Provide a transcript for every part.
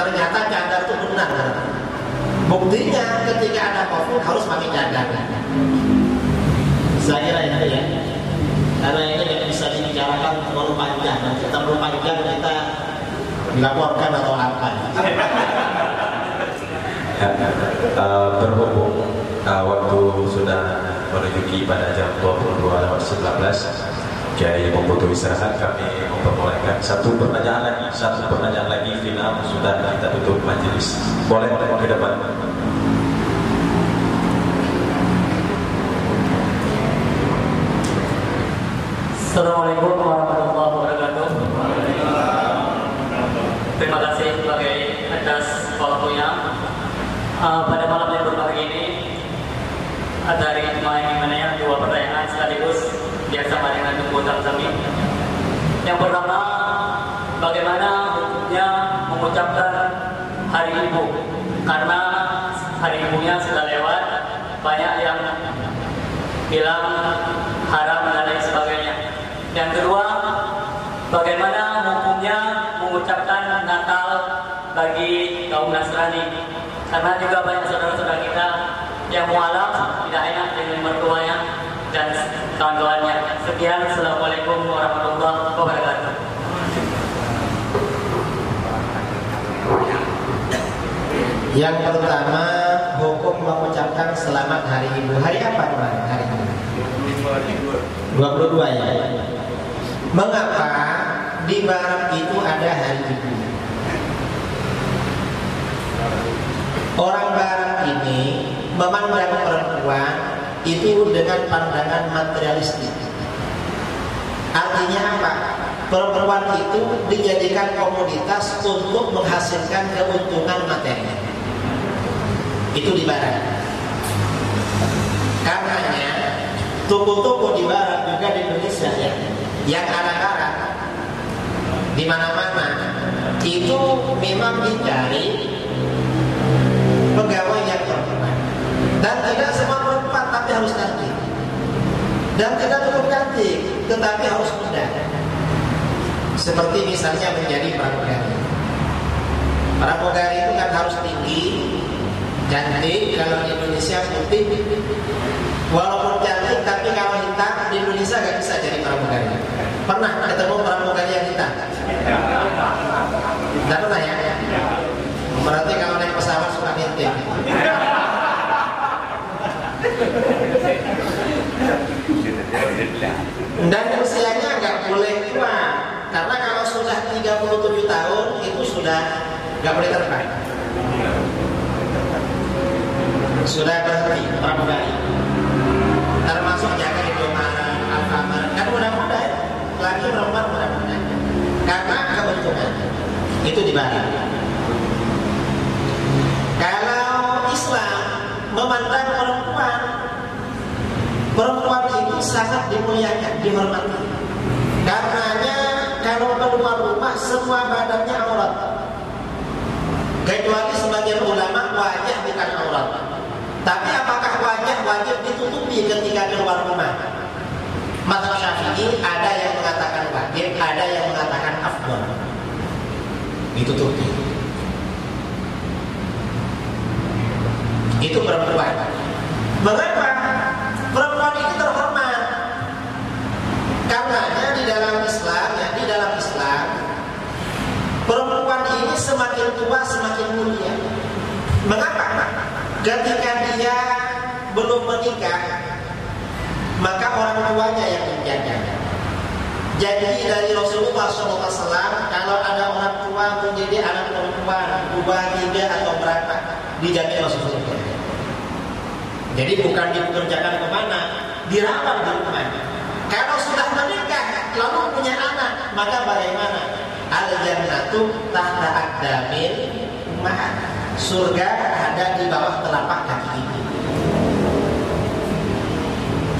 ternyata cadar itu benar. Buktinya ketika ada COVID harus pakai cadar. Saya kira itu ya. Karena ini tidak bisa dibicarakan terlalu panjang. Nanti terlalu panjang kita dilaporkan atau apa. Berhubung waktu sudah menuju pada jam 22.19, Kiai membutuhkan istirahat, kami memperbolehkan satu pertanyaan lagi final sudah kita tutup majelis. Boleh ke depan. Assalamualaikum warahmatullahi wabarakatuh. Terima kasih sebagai atas waktunya. Pada malam yang berbahagia ini dari yang dua pertanyaan sekaligus biar sama dengan tuntutan kami. Yang pertama, bagaimana hukumnya mengucapkan Hari Ibu? Karena Hari Ibunya sudah lewat, banyak yang bilang haram dan lain sebagainya. Yang kedua, bagaimana hukumnya mengucapkan Natal bagi kaum Nasrani? Karena juga banyak saudara-saudara kita yang mualaf tidak enak dengan mertuanya dan kawan-kawannya. Sekian, Assalamualaikum warahmatullahi wabarakatuh. Yang pertama, hukum mengucapkan selamat Hari Ibu. Hari apa kemarin? Hari Ibu 22 ya. Mengapa di Barat itu ada Hari Ibu? Orang Barat ini memandang perempuan itu dengan pandangan materialistik. Artinya apa? Perempuan itu dijadikan komoditas untuk menghasilkan keuntungan materi. Itu di Barat. Karenanya toko-toko di Barat juga di Indonesia ya, yang anak-anak di mana-mana itu memang dicari pegawai yang perempuan. Dan tidak semua perempuan tapi harus cantik. Dan tidak cukup cantik tetapi harus muda. Seperti misalnya menjadi pramugari. Pramugari itu kan harus tinggi, cantik. Kalau di Indonesia putih, walaupun cantik tapi kalau hitam di Indonesia gak bisa jadi pramugari. Pernah ketemu pramugari yang hitam? Tidak pernah ya? Berarti kalau naik pesawat suka ngintip. Dan usianya nggak boleh tua, karena kalau sudah 37 tahun itu sudah nggak boleh terbang, sudah berhenti pramugari. Termasuk jaga di Indomaret, Alfamart, kan muda-muda ya, lagi perempuan muda-muda, karena keuntungan itu di Barat. Kalau Islam memandang perempuan itu sangat dimuliakan, dihormati. Karenanya kalau keluar rumah semua badannya aurat. Kecuali sebagian ulama wajah bukan aurat. Tapi apakah wajah wajib ditutupi ketika keluar rumah? Mazhab Syafi'i ada yang mengatakan wajib, ada yang mengatakan afdal. Ditutupi. Itu perempuan. Mengapa? Perempuan itu terhormat. Karenanya di dalam Islam, perempuan ini semakin tua semakin mulia. Mengapa? Ketika dia belum menikah, maka orang tuanya yang menjaga. Jadi dari Rasulullah SAW, kalau ada orang tua menjadi anak perempuan 2, 3 atau berapa, dijamin masuk surga. Jadi bukan dipekerjakan kemana, dirawat di rumah. Kalau sudah menikah lalu punya anak, maka bagaimana? Al-jannatu tahta aqdamil ummahat. Surga ada di bawah telapak kaki ibu.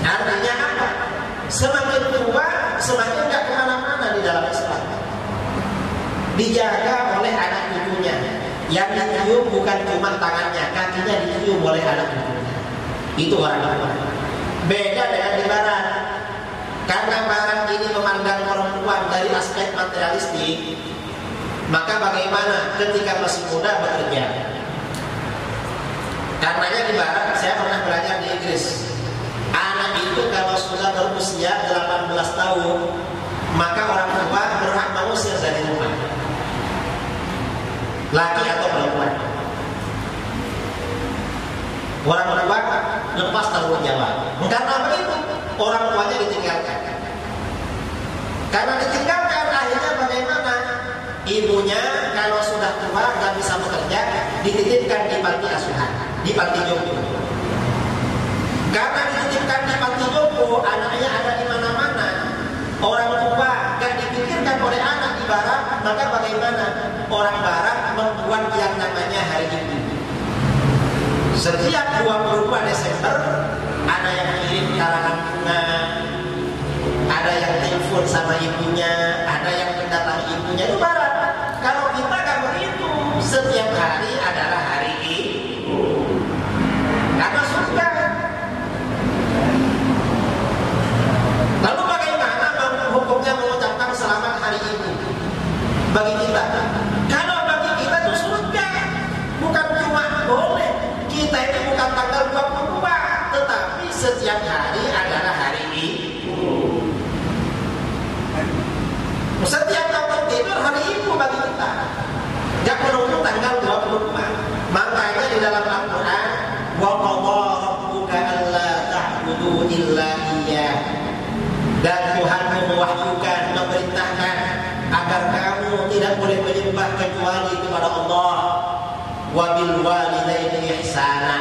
Artinya apa? Semakin tua semakin gak kemana-mana di dalam Islam. Dijaga oleh anak cucunya. Yang dicium bukan cuma tangannya, kakinya dicium oleh anak cucunya. Itu orang-orang. Beda dengan di Barat. Karena Barat ini memandang perempuan dari aspek materialistik, Maka bagaimana ketika masih muda bekerja? Karenanya di barat saya pernah belajar di Inggris. Anak itu kalau sudah berusia 18 tahun, maka orang tua berhak mengusir dari rumah, laki atau perempuan. Orang tua lepas tanggung jawab. Karena begitu orang tuanya ditinggalkan. Karena ditinggalkan, akhirnya bagaimana? Ibunya kalau sudah tua nggak bisa bekerja, dititipkan di panti asuhan, di panti jompo. Karena dititipkan di panti jompo, anaknya ada di mana-mana. Orang tua nggak dipikirkan oleh anak di barat, maka bagaimana? Orang barat membuat yang namanya hari ibu. Setiap 22 Desember ada yang kirim karangan bunga, ada yang telepon sama ibunya, ada yang mendatangi ibunya. Itu barat. Kalau kita kan begitu, setiap hari adalah hari ibu. Karena surga. Lalu bagaimana hukumnya mengucapkan selamat hari ibu bagi kita? Kalau bagi kita itu surga, bukan cuma boleh. Kita ini bukan tanggal 22, tetapi setiap hari adalah hari ibu. Setiap tahun tidur hari ibu bagi kita, gak menunggu tanggal 22. Makanya di dalam Al-Quran, wa qadha rabbuka alla ta'budu illa iyyah, dan Tuhanmu mewahyukan, memerintahkan agar kamu tidak boleh menyembah kecuali kepada Allah. Wa bil walidaini ihsana,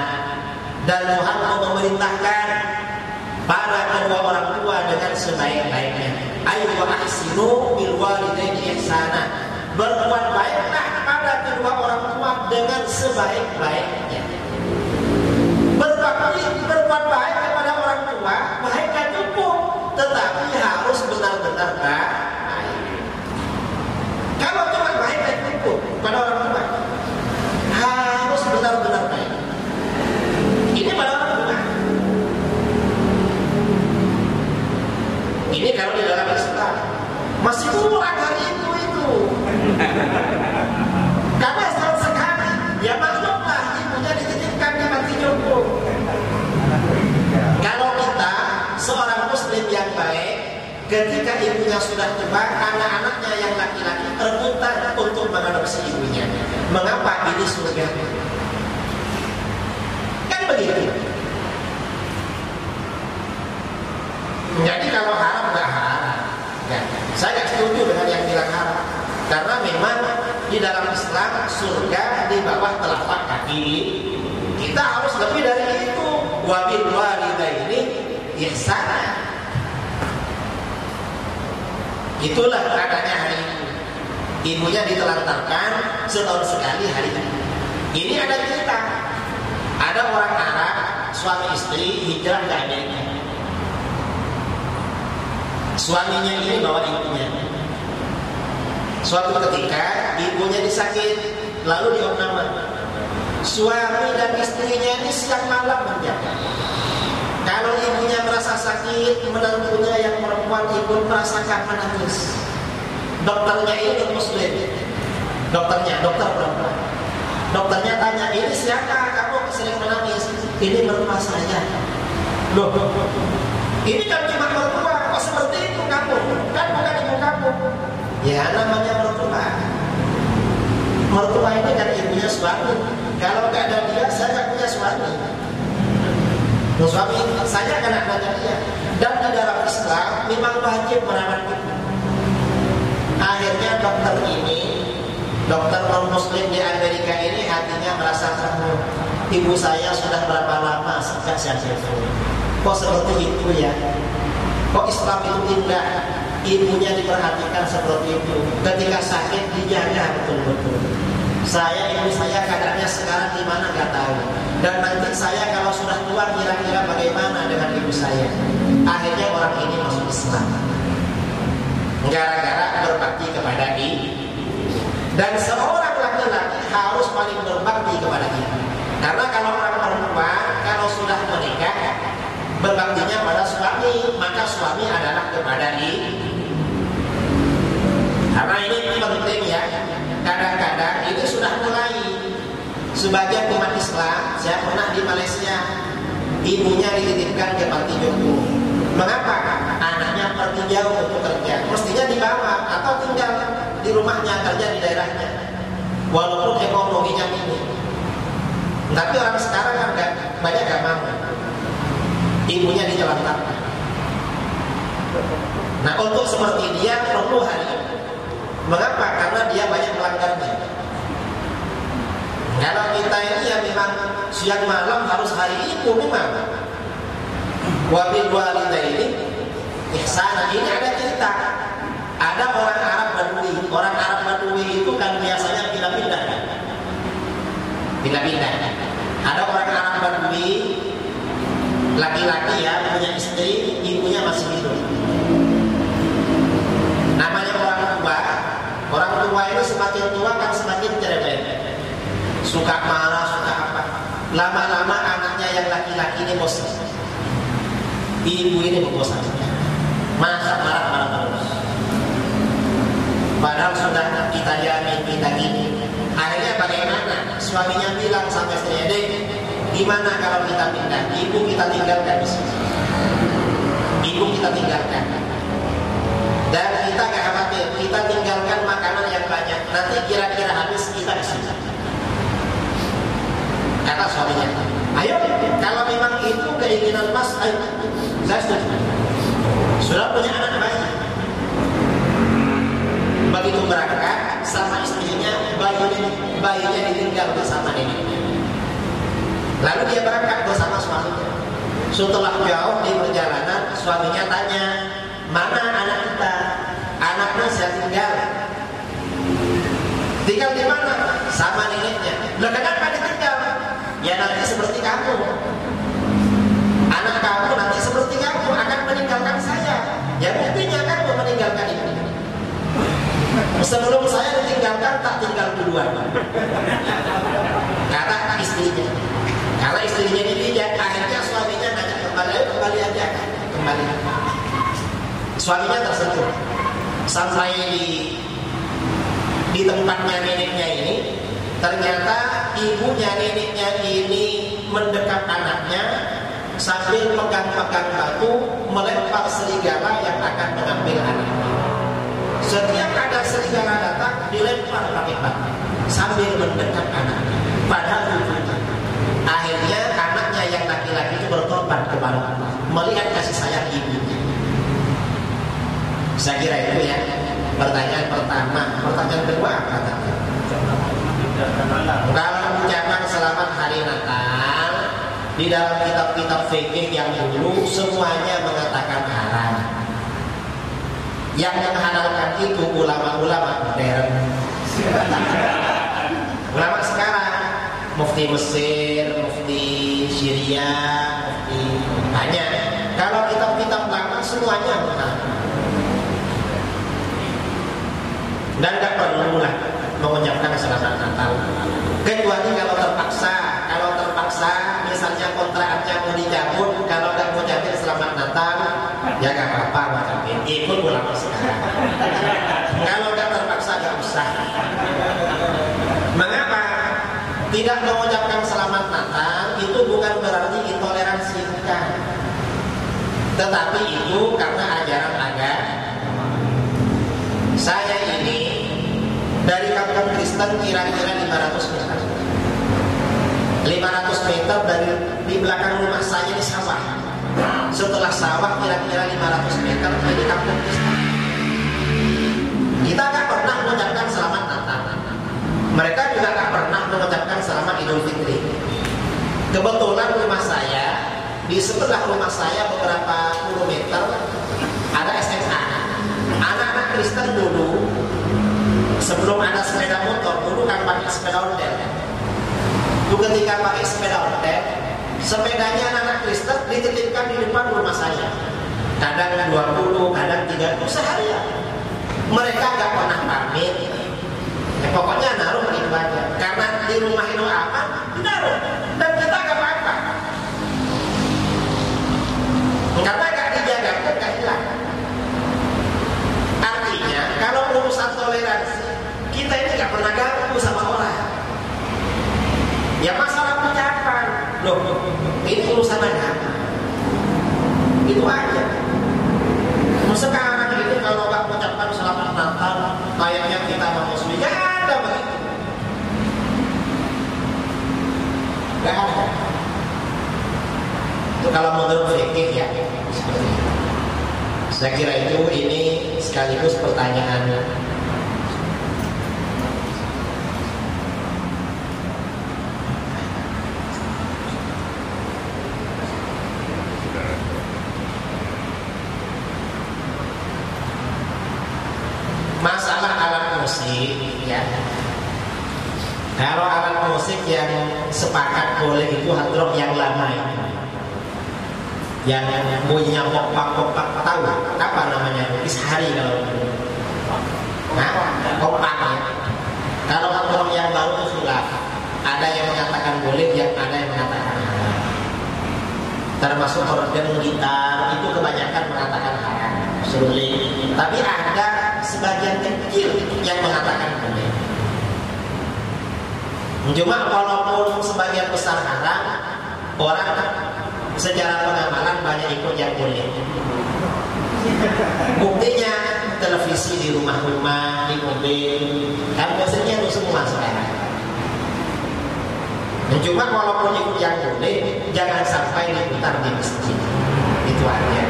dan Tuhanmu memerintahkan pada kedua orang tua dengan sebaik-baiknya. Ayo wa ahsinu bil walidaini ihsana, berbuat baiklah pada kedua orang tua dengan sebaik-baiknya. Berbuat baik kepada orang tua baiknya cukup, tetapi harus benar-benar baik. Kalau cuma baiknya cukup pada orang tua, harus benar-benar baik. Ini pada orang tua. Ini kalau di dalam Islam masih kurang hari itu. Karena setahun sekali, ya maklumlah ibunya dititipkan di panti jompo. Kalau kita seorang muslim yang baik, ketika ibunya sudah tua, anak-anaknya yang laki-laki rebutan untuk mengadopsi ibunya. Mengapa? Ini surga. Kan begitu. Jadi kalau haram nggak haram, ya, saya nggak setuju dengan yang bilang haram. Karena memang di dalam Islam surga di bawah telapak kaki. Kita harus lebih dari itu. Wabil walidaini ihsana. Itulah adanya hari ini. Ibunya ditelantarkan setahun sekali hari ini. Ini ada cerita. Ada orang Arab, suami istri hijrah ke Amerika. Suaminya ini bawa ibunya. Suatu ketika ibunya disakit, lalu diopname. Suami dan istrinya ini siang malam menjaga. Kalau ibunya merasa sakit, menantunya yang perempuan ikut merasakan menangis. Dokternya ini muslim. Dokter perempuan. Dokternya tanya, ini siapa kamu sering menangis? Ini mertua saya. Loh, ini kan cuma mertua, kok seperti itu kamu? Kan bukan ibu kamu. Ya namanya mertua. Mertua ini kan ibunya suami. Kalau nggak ada dia, saya nggak punya suami. Suami saya kan anaknya dia. Dan di dalam Islam memang wajib merawat ibu. Akhirnya dokter non muslim di Amerika ini hatinya merasa terharu. Ibu saya sudah berapa lama sejak saya telepon. Kok seperti itu ya? Kok Islam itu indah? Ibunya diperhatikan seperti itu. Ketika sakit dijaga betul-betul. Ibu saya kadarnya sekarang di mana nggak tahu. Dan nanti saya kalau sudah tua kira-kira bagaimana dengan ibu saya. Akhirnya orang ini masuk Islam. Gara-gara berbakti kepada ibu. Dan seorang laki-laki harus paling berbakti kepada ibu. Karena kalau orang perempuan kalau sudah menikah berbaktinya pada suami, maka suami adalah kepada ibu. Karena ini penting ya. sebagian umat Islam, saya pernah di Malaysia, ibunya dititipkan ke panti jompo. Mengapa? Anaknya pergi jauh untuk kerja, mestinya dibawa atau tinggal di rumahnya, kerja di daerahnya, walaupun ekonominya minim. Tapi orang sekarang kan banyak gak mau, ibunya ditelantarkan. Nah, untuk seperti dia perlu hari. Mengapa? Karena dia banyak melanggarnya. Kalau kita ini ya memang siang malam harus hari itu memang. Wabil walidaini ihsana. Ini ada cerita. Ada orang Arab Badui. Orang Arab Badui itu kan biasanya pindah-pindah. Pindah-pindah. Ada orang Arab Badui, laki-laki ya, punya istri, ibunya masih hidup. Namanya orang tua. Orang tua itu semakin tua kan semakin cerewet, suka marah, suka apa. Lama-lama anaknya yang laki-laki ini bosan, ibu ini bosan, marah terus. Padahal sudah kita jamin, kita gini. Akhirnya bagaimana? Suaminya bilang sama istrinya, "Dek, gimana kalau kita pindah? Ibu kita tinggalkan di sini. Ibu kita tinggalkan. Dan kita gak khawatir, kita tinggalkan makanan yang banyak. Nanti kira-kira habis kita di sini." Kata suaminya, "Ayo, kalau memang itu keinginan Mas, ayo, saya setuju." Sudah punya anak bayi. Begitu berangkat sama istrinya, bayinya ditinggal bersama neneknya. Lalu dia berangkat bersama suaminya. Setelah jauh di perjalanan, suaminya tanya, "Mana anak kita?" "Anaknya saya tinggal." "Tinggal di mana?" "Sama neneknya." "Lah kenapa ditinggal?" "Ya nanti seperti kamu. Anak kamu nanti seperti kamu akan meninggalkan saya. Ya buktinya kamu meninggalkan ibu. Sebelum saya ditinggalkan tak tinggal duluan." Kata istrinya. Karena istrinya dipijat, akhirnya suaminya nanya kembali aja kan, kembali. Suaminya tersentuh. Sampai di tempatnya neneknya ini, ternyata ibunya neneknya ini mendekat anaknya sambil pegang-pegang batu melempar serigala yang akan mengambil anaknya. Setiap ada serigala datang dilempar pakai batu sambil mendekat anaknya. Padahal lucunya, akhirnya anaknya yang laki-laki itu bertobat kepada Allah, melihat kasih sayang ibunya. Saya kira itu ya pertanyaan pertama. Pertanyaan kedua apa tadi? Kalau ucapan selamat hari Natal di dalam kitab-kitab fikih yang dulu semuanya mengatakan haram. Yang menghalalkan itu ulama-ulama modern. Ulama sekarang, mufti Mesir, mufti Syria, mufti banyak. Kalau kitab-kitab lama semuanya benar. Dan tidak perlu lah mengucapkan selamat Natal. Kecuali kalau terpaksa, misalnya kontraknya mau dicabut, kalau tidak mau ucapin selamat Natal, ya gak apa-apa ucapin. Ikut ulama sekarang. Kalau tidak terpaksa gak usah. Mengapa? Tidak mengucapkan selamat Natal itu bukan berarti intoleransi, bukan. Tetapi itu karena ajaran agama. Saya ini dari kampung Kristen kira-kira 500 meter. 500 meter dari di belakang rumah saya di sawah. Setelah sawah kira-kira 500 meter jadi kampung Kristen. Kita gak pernah mengucapkan selamat Natal. Mereka juga gak pernah mengucapkan selamat Idul Fitri. Kebetulan rumah saya, di sebelah rumah saya beberapa puluh meter ada SMA. Anak-anak Kristen dulu, sebelum ada sepeda motor, dulu kan pakai sepeda ontel. Itu ketika pakai sepeda ontel, sepedanya anak-anak Kristen dititipkan di depan rumah saya. Kadang 20, kadang 30 seharian. Mereka gak pernah pamit. Pokoknya naruh itu aja. Karena di rumah itu aman, ditaruh. Dan kita gak apa-apa. Karena gak dijaga pun gak hilang. Artinya kalau urusan toleransi, kita ini gak pernah ganggu sama orang. Loh, ini urusan agama. Itu aja. Sekarang itu kalau nggak mengucapkan selamat Natal, kayaknya kita mau muslim. Nggak ada begitu. Nggak ada. Itu kalau menurut fikih ya seperti itu. Saya kira itu ini sekaligus pertanyaan. Masalah alat musik ya. Kalau alat musik yang sepakat boleh itu hadroh yang lama itu. Yang bunyinya popak-popak, tahu apa namanya? Ishari kalau popak ya. Kalau hadroh yang baru itu sudah ada yang mengatakan boleh, yang ada yang mengatakan haram. Termasuk organ gitar itu kebanyakan mengatakan haram, sulit. Tapi ada sebagian kecil yang mengatakan boleh. Cuma walaupun sebagian besar haram, orang secara pengamalan banyak ikut yang boleh. Buktinya televisi di rumah-rumah, di mobil, kan biasanya itu semua sekarang. Cuma walaupun ikut yang boleh, jangan sampai diputar di masjid. Itu aja.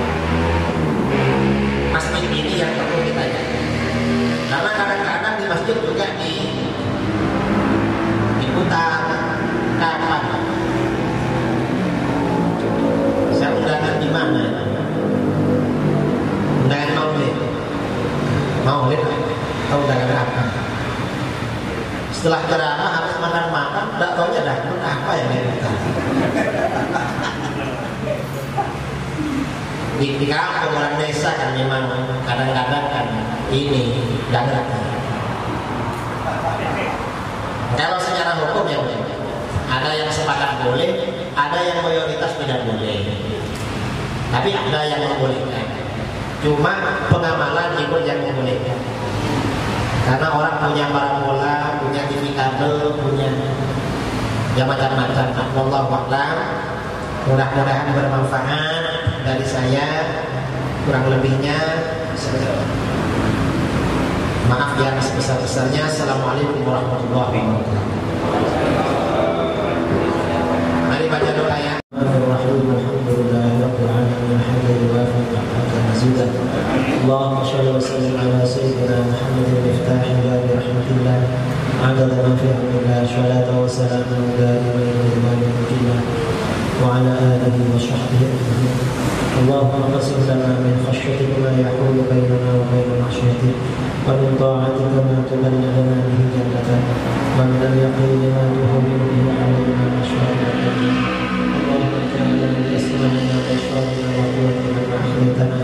Masjid ini yang perlu kita jaga. Karena kadang-kadang di masjid juga diputar kapan. Saya undangan di mana? Undangan maulid. Maulid atau undangan apa? Setelah ceramah harus makan-makan, tidak tahunya dangdut apa yang diputar. Di kampung orang desa kan memang kadang-kadang kan ini dangdut. Kalau secara hukum ya boleh. Ada yang sepakat boleh, ada yang mayoritas tidak boleh. Tapi ada yang membolehkan. Cuma pengamalan ikut yang membolehkan. Karena orang punya parabola, punya TV kabel, punya ya macam-macam. Wallahu a'lam. Mudah-mudahan bermanfaat dari saya. Kurang lebihnya maaf yang sebesar-besarnya. Assalamualaikum warahmatullahi wabarakatuh. Mari baca doa ya. اللهم صل وسلم على سيدنا محمد المفتاح باب رحمة الله عدد ما في علم الله صلاة وسلاما دائمين وإمام الله وعلى آله وصحبه أجمعين. اللهم اقسم لنا من خشيتك ما يحول بيننا وبين معصيتك ومن طاعتك ما تبلغنا به جنتك ومن اليقين ما تهون به علينا مصائب الدنيا. اللهم اجعلنا من أسمائنا وأبصارنا وقوتنا ما أحييتنا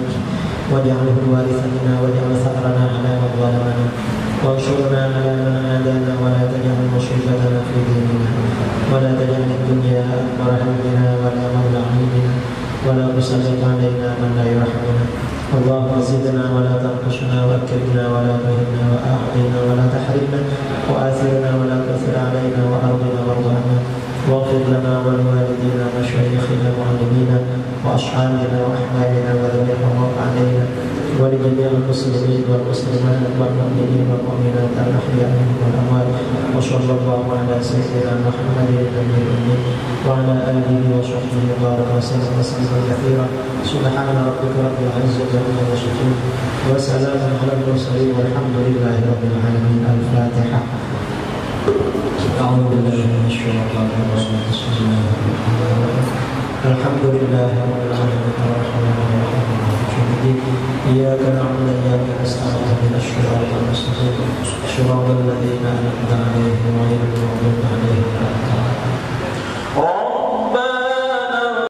واجعله الوارث منا واجعل ثأرنا على من ظلمنا وانصرنا على من عادانا ولا تجعل مصيبتنا في ديننا ولا تجعل الدنيا أكبر همنا ولا مبلغ علمنا ولا تسلط علينا من لا يرحمنا. اللهم زدنا ولا تنقصنا واكرمنا ولا تهنا وأعطنا ولا تحرمنا وآثرنا ولا تؤثر علينا وأرضنا وارض عنا واغفر لنا ولوالدينا ومشايخنا ومعلمينا وأصحابنا وأحبابنا وذوي الحقوق علينا ولجميع المسلمين والمسلمات والمؤمنين والمؤمنات الأحياء منهم والأموات. وصلى الله على سيدنا محمد النبي الأمي وعلى آله وصحبه وبارك وسلم تسليما كثيرا. سبحان ربك رب العزة عما يصفون وسلام على المرسلين والحمد لله رب العالمين. الفاتحة. أعوذ بالله من الشيطان الرجيم. بسم الله الرحمن الرحيم. الحمد لله رب العالمين الرحمن الرحيم مالك يوم الدين. إياك نعبد وإياك نستعين اهدنا الصراط المستقيم صراط الذين أنعمت عليهم غير المغضوب عليهم ولا الضالين.